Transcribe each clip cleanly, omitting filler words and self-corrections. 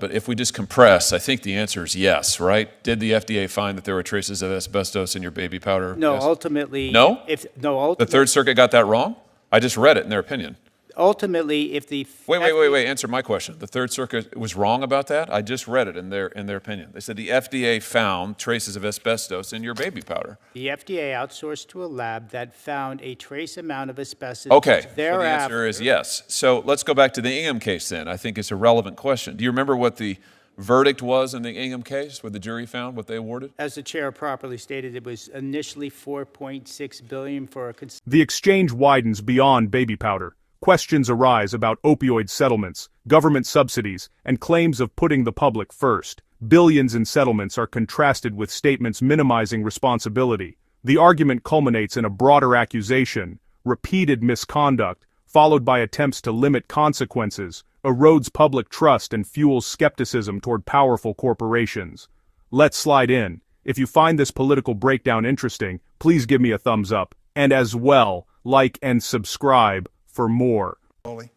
but if we just compress, I think the answer is yes, right? Did the FDA find that there were traces of asbestos in your baby powder? No, Yes. ultimately. No? No, The Third Circuit got that wrong? I just read it in their opinion. ultimately, if the Wait. Answer my question. The Third Circuit was wrong about that? I just read it in their opinion. They said the FDA found traces of asbestos in your baby powder. The FDA outsourced to a lab that found a trace amount of asbestos. Okay, so the Thereafter, answer is yes. So let's go back to the Ingham case then. I think it's a relevant question. Do you remember what the verdict was in the Ingham case, what the jury found, what they awarded? as the chair properly stated, it was initially $4.6 billion for a The exchange widens beyond baby powder. Questions arise about opioid settlements, government subsidies, and claims of putting the public first. Billions in settlements are contrasted with statements minimizing responsibility. The argument culminates in a broader accusation: repeated misconduct, followed by attempts to limit consequences, erodes public trust and fuels skepticism toward powerful corporations. Let's slide in. If you find this political breakdown interesting, please give me a thumbs up, and as well, like and subscribe for more. Hawley.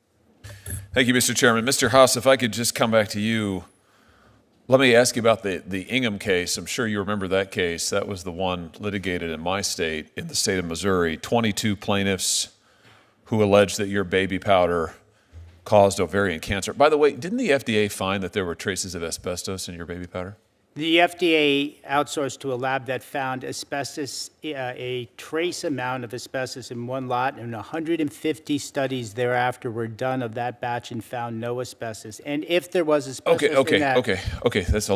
Thank you, Mr. Chairman. Mr. Haas, if I could just come back to you. Let me ask you about the Ingham case. I'm sure you remember that case. That was the one litigated in my state, in the state of Missouri. 22 plaintiffs who alleged that your baby powder caused ovarian cancer. By the way, didn't the FDA find that there were traces of asbestos in your baby powder? The FDA outsourced to a lab that found asbestos, a trace amount of asbestos in one lot, and 150 studies thereafter were done of that batch and found no asbestos. And if there was asbestos in that... Okay. That's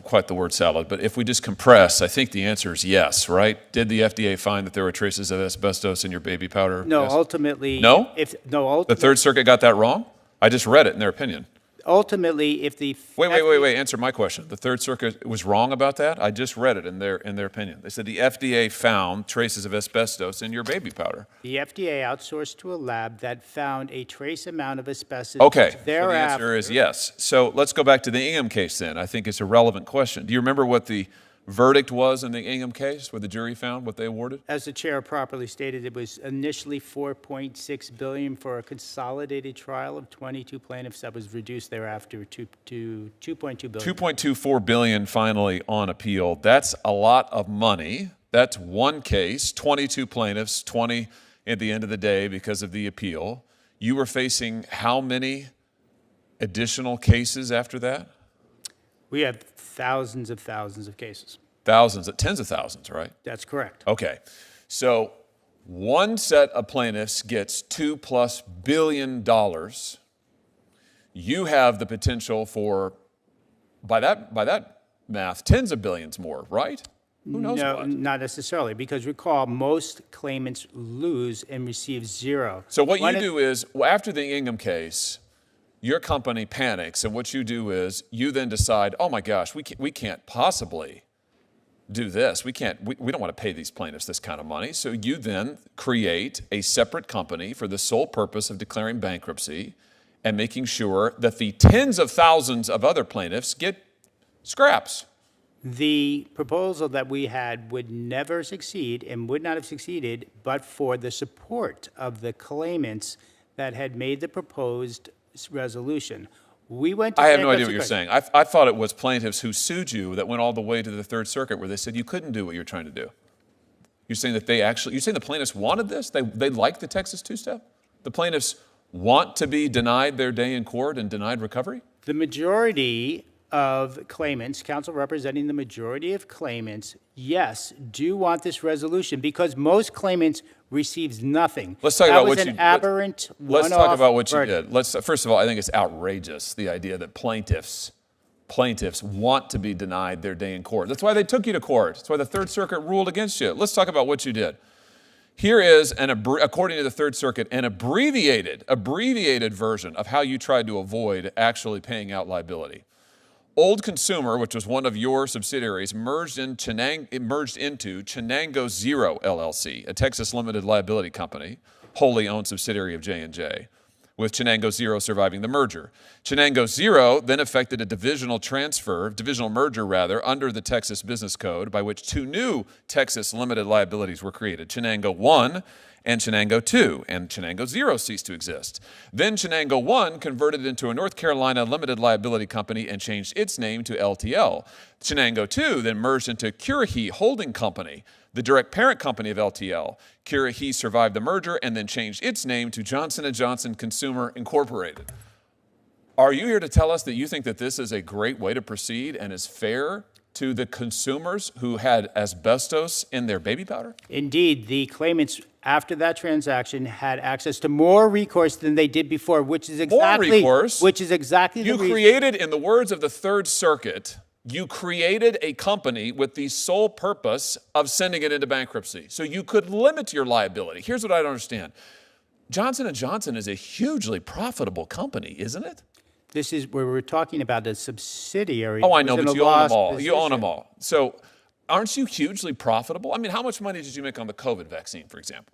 quite the word salad. But if we just compress, I think the answer is yes, right? Did the FDA find that there were traces of asbestos in your baby powder? No, Yes. ultimately... No? The The Third Circuit got that wrong? I just read it in their opinion. Ultimately, if the... Wait. Answer my question. The Third Circuit was wrong about that? I just read it in their opinion. They said the FDA found traces of asbestos in your baby powder. The FDA outsourced to a lab that found a trace amount of asbestos. Okay, so the Thereafter, answer is yes. So let's go back to the Ingham case then. I think it's a relevant question. Do you remember what the verdict was in the Ingham case, what the jury found, what they awarded? as the chair properly stated, it was initially $4.6 billion for a consolidated trial of 22 plaintiffs that was reduced thereafter to $2.2 billion. $2.24 billion finally on appeal. That's a lot of money. That's one case, 22 plaintiffs, 20 at the end of the day because of the appeal. You were facing how many additional cases after that? We have thousands of cases. Thousands, tens of thousands, right? That's correct. Okay. So one set of plaintiffs gets $2+ billion. You have the potential for, by that math, tens of billions more, right? Who knows No, what? not necessarily, because recall, most claimants lose and receive zero. So what you do is, after the Ingham case, your company panics, and what you do is you then decide, oh my gosh, we can't possibly do this. We don't want to pay these plaintiffs this kind of money. So you then create a separate company for the sole purpose of declaring bankruptcy and making sure that the tens of thousands of other plaintiffs get scraps. The proposal that we had would never succeed and would not have succeeded but for the support of the claimants that had made the proposed resolution. We went to I have no idea bankruptcy what you're court. saying. I thought it was plaintiffs who sued you that went all the way to the Third Circuit where they said you couldn't do what you're trying to do. You're saying that you're saying the plaintiffs wanted this? They like the Texas two-step? The plaintiffs want to be denied their day in court and denied recovery? The majority of claimants, counsel representing the majority of claimants, yes, do want this resolution because most claimants receives nothing. Let's talk That about was what an you aberrant Let's one-off talk about what you verdict. did. First of all, I think it's outrageous, the idea that plaintiffs want to be denied their day in court. That's why they took you to court. That's why the Third Circuit ruled against you. Let's talk about what you did. Here is, according to the Third Circuit, an abbreviated version of how you tried to avoid actually paying out liability. Old Consumer, which was one of your subsidiaries, merged into Chenango Zero LLC, a Texas limited liability company, wholly owned subsidiary of J&J, with Chenango Zero surviving the merger. Chenango Zero then effected a divisional merger under the Texas Business Code by which two new Texas limited liabilities were created, Chenango One and Chenango 2, and Chenango 0 ceased to exist. Then Chenango 1 converted into a North Carolina limited liability company and changed its name to LTL. Chenango 2 then merged into Currahee Holding Company, the direct parent company of LTL. Currahee survived the merger and then changed its name to Johnson & Johnson Consumer Incorporated. Are you here to tell us that you think that this is a great way to proceed and is fair to the consumers who had asbestos in their baby powder? Indeed, the claimants after that transaction had access to more recourse than they did before, which is exactly more recourse. Which is exactly the reason. You created, in the words of the Third Circuit, you created a company with the sole purpose of sending it into bankruptcy. So you could limit your liability. Here's what I don't understand. Johnson & Johnson is a hugely profitable company, isn't it? This is where we're talking about a subsidiary. Oh, I know, but you own them all. Position. You own them all. So aren't you hugely profitable? I mean, how much money did you make on the COVID vaccine, for example?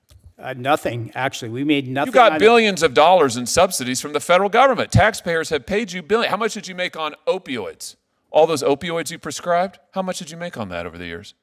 Nothing, actually. We made nothing. You got billions of dollars in subsidies from the federal government. Taxpayers have paid you billions. How much did you make on opioids? All those opioids you prescribed? How much did you make on that over the years?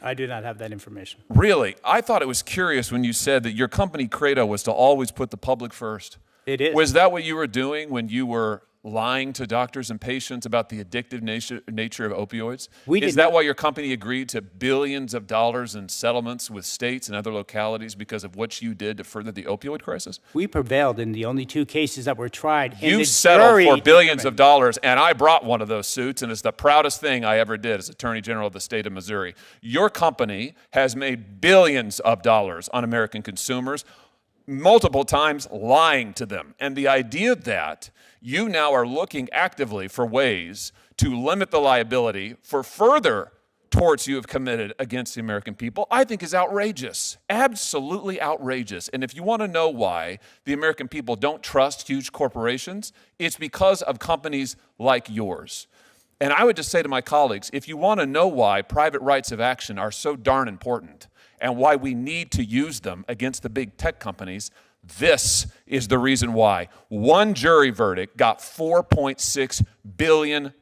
I do not have that information. Really? I thought it was curious when you said that your company credo was to always put the public first. It is. Was that what you were doing when you were lying to doctors and patients about the addictive nature of opioids? Is that why your company agreed to billions of dollars in settlements with states and other localities because of what you did to further the opioid crisis? We prevailed in the only 2 cases that were tried. You settled for billions of dollars, and I brought one of those suits, and it's the proudest thing I ever did as Attorney General of the state of Missouri. Your company has made billions of dollars on American consumers, multiple times lying to them. And the idea that you now are looking actively for ways to limit the liability for further torts you have committed against the American people, I think is outrageous, absolutely outrageous. And if you want to know why the American people don't trust huge corporations, it's because of companies like yours. And I would just say to my colleagues, if you want to know why private rights of action are so darn important, and why we need to use them against the big tech companies, this is the reason why. One jury verdict got $4.6 billion.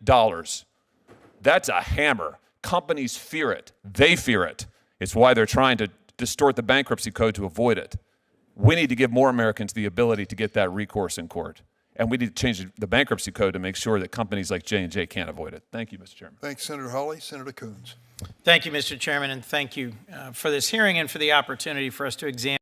That's a hammer. Companies fear it. They fear it. It's why they're trying to distort the bankruptcy code to avoid it. We need to give more Americans the ability to get that recourse in court. And we need to change the bankruptcy code to make sure that companies like J&J can't avoid it. Thank you, Mr. Chairman. Thanks, Senator Hawley. Senator Coons. Thank you, Mr. Chairman, and thank you for this hearing and for the opportunity for us to examine